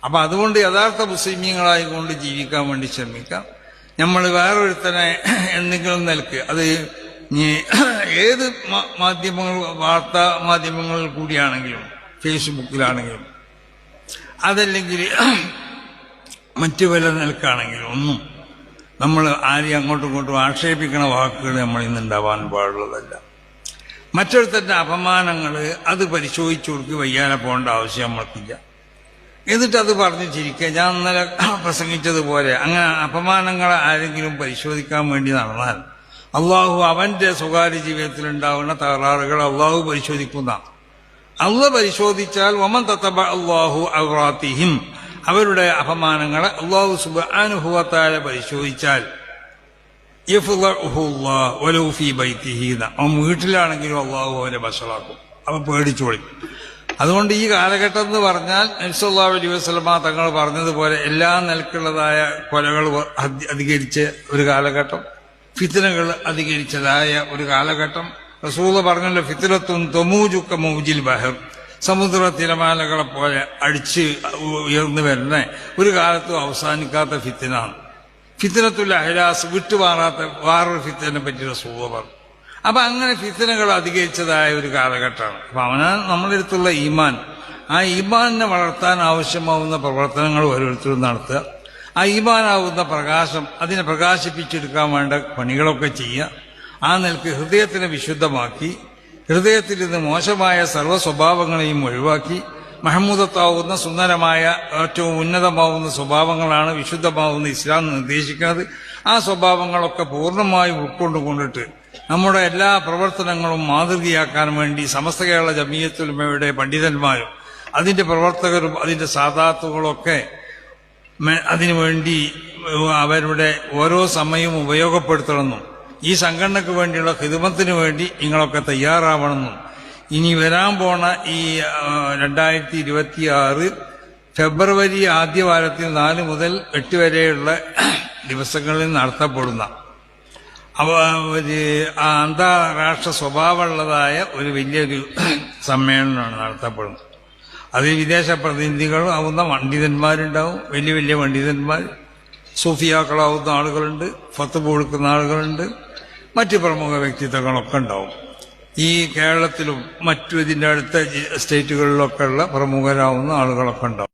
അപ്പൊ അതുകൊണ്ട് യഥാർത്ഥ മുസ്ലിമീങ്ങളായിക്കൊണ്ട് ജീവിക്കാൻ വേണ്ടി ശ്രമിക്കാം. നമ്മൾ വേറൊരുത്തനെ എന്തെങ്കിലും നിലക്ക് അത് ഏത് മാധ്യമങ്ങൾ, വാർത്താ മാധ്യമങ്ങളിൽ കൂടിയാണെങ്കിലും, ഫേസ്ബുക്കിലാണെങ്കിലും, അതല്ലെങ്കിൽ മറ്റു വല്ല നിലക്കാണെങ്കിലും ഒന്നും നമ്മൾ ആരെയും അങ്ങോട്ടും ഇങ്ങോട്ടും ആക്ഷേപിക്കണ വാക്കുകൾ നമ്മൾ ഇന്നുണ്ടാവാൻ പാടുള്ളതല്ല. മറ്റൊരുത്തന്റെ അപമാനങ്ങൾ അത് പരിശോധിച്ചു കൊടുക്കുക വയ്യാതെ പോകേണ്ട ആവശ്യം നമ്മൾക്കില്ല. എന്നിട്ട് അത് പറഞ്ഞ് ചിരിക്കുക. ഞാൻ ഇന്നലെ പ്രസംഗിച്ചതുപോലെ അങ്ങനെ അപമാനങ്ങളെ ആരെങ്കിലും പരിശോധിക്കാൻ വേണ്ടി നടന്നാൽ അള്ളാഹു അവന്റെ സ്വകാര്യ ജീവിതത്തിൽ ഉണ്ടാവുന്ന തകരാറുകൾ അള്ളാഹു പരിശോധിക്കുന്ന. അള്ളാഹ് പരിശോധിച്ചാൽ വമൻ തതബ അല്ലാഹു ഔറാത്തിഹിം, അവരുടെ അപമാനങ്ങളെ അള്ളാഹു സുബ്ഹാനഹു വ തആല പരിശോധിച്ചാൽ യഫ്ളഹുല്ലാഹു വലൗ ഫീ ബൈതിഹി, അവൻ വീട്ടിലാണെങ്കിലും അള്ളാഹു അവനെ വഷളാക്കും. അവൻ പേടിച്ചോളി. അതുകൊണ്ട് ഈ കാലഘട്ടം എന്ന് പറഞ്ഞാൽ നബി സല്ലല്ലാഹു അലൈഹി വസല്ലമ തങ്ങൾ പറഞ്ഞതുപോലെ എല്ലാ നിലക്കുള്ളതായ കൊലകൾ അധികരിച്ച ഒരു കാലഘട്ടം, ഫിത്നകൾ അധികരിച്ചതായ ഒരു കാലഘട്ടം. റസൂൽ പറഞ്ഞല്ലോ, ഫിത്നത്തുൻ തമൂജുക മൗജിൽ ബഹർ, സമുദ്ര തിരമാലകളെ പോലെ അടിച്ച് ഉയർന്നു വരുന്ന ഒരു കാലത്തും അവസാനിക്കാത്ത ഫിത്നാണ്. ഫിത്നത്തുൽ അഹ്ലാസ്, വിട്ടുമാറാത്ത വേറൊരു ഫിത്നയെ പറ്റി റസൂൽ പറഞ്ഞു. അപ്പൊ അങ്ങനെ ഫിത്നകൾ അധികരിച്ചതായ ഒരു കാലഘട്ടമാണ്. അപ്പൊ നമ്മുടെ അടുത്തുള്ള ഈമാൻ, ആ ഈമാനിനെ വളർത്താൻ ആവശ്യമാവുന്ന പ്രവർത്തനങ്ങൾ ഓരോരുത്തരും നടത്തുക. ആ ഈമാനാവുന്ന പ്രകാശം, അതിനെ പ്രകാശിപ്പിച്ചെടുക്കാൻ വേണ്ട പണികളൊക്കെ ചെയ്യുക. ആ നിലക്ക് ഹൃദയത്തിനെ വിശുദ്ധമാക്കി, ഹൃദയത്തിൽ നിന്ന് മോശമായ സർവ്വ സ്വഭാവങ്ങളെയും ഒഴിവാക്കി, മഹമൂദത്താവുന്ന സുന്ദരമായ ഏറ്റവും ഉന്നതമാവുന്ന സ്വഭാവങ്ങളാണ് വിശുദ്ധമാവുന്ന ഇസ്ലാം നിർദ്ദേശിക്കുന്നത്. ആ സ്വഭാവങ്ങളൊക്കെ പൂർണ്ണമായി ഉൾക്കൊണ്ടുകൊണ്ടിട്ട് നമ്മുടെ എല്ലാ പ്രവർത്തനങ്ങളും മാതൃകയാക്കാൻ വേണ്ടി സമസ്ത കേരള ജമീയത്തുൽ ഉലമയുടെ പണ്ഡിതന്മാരും അതിന്റെ പ്രവർത്തകരും അതിന്റെ സാദാത്തുകളൊക്കെ അതിനുവേണ്ടി അവരുടെ ഓരോ സമയവും ഉപയോഗപ്പെടുത്തണമെന്നും ഈ സംഘടനയ്ക്ക് വേണ്ടിയുള്ള ഖിദ്മത്തിന് വേണ്ടി നിങ്ങളൊക്കെ തയ്യാറാവണമെന്നും ഇനി വരാൻ പോണ ഈ 2026 ഫെബ്രുവരി ആദ്യവാരത്തിൽ 4 മുതൽ 8 വരെയുള്ള ദിവസങ്ങളിൽ നടത്തപ്പെടുന്ന ഒരു അന്താരാഷ്ട്ര സ്വഭാവമുള്ളതായ ഒരു വലിയൊരു സമ്മേളനമാണ് നടത്തപ്പെടുന്നത്. അതിൽ വിദേശ പ്രതിനിധികളും ആവുന്ന പണ്ഡിതന്മാരുണ്ടാവും, വലിയ വലിയ പണ്ഡിതന്മാർ, സൂഫിയാക്കളാവുന്ന ആളുകളുണ്ട്, ഫത്വ കൊടുക്കുന്ന ആളുകളുണ്ട്, മറ്റ് പ്രമുഖ വ്യക്തിത്വങ്ങളൊക്കെ ഉണ്ടാവും. ഈ കേരളത്തിലും മറ്റു ഇതിൻ്റെ അടുത്ത സ്റ്റേറ്റുകളിലൊക്കെ ഉള്ള പ്രമുഖരാവുന്ന ആളുകളൊക്കെ ഉണ്ടാവും.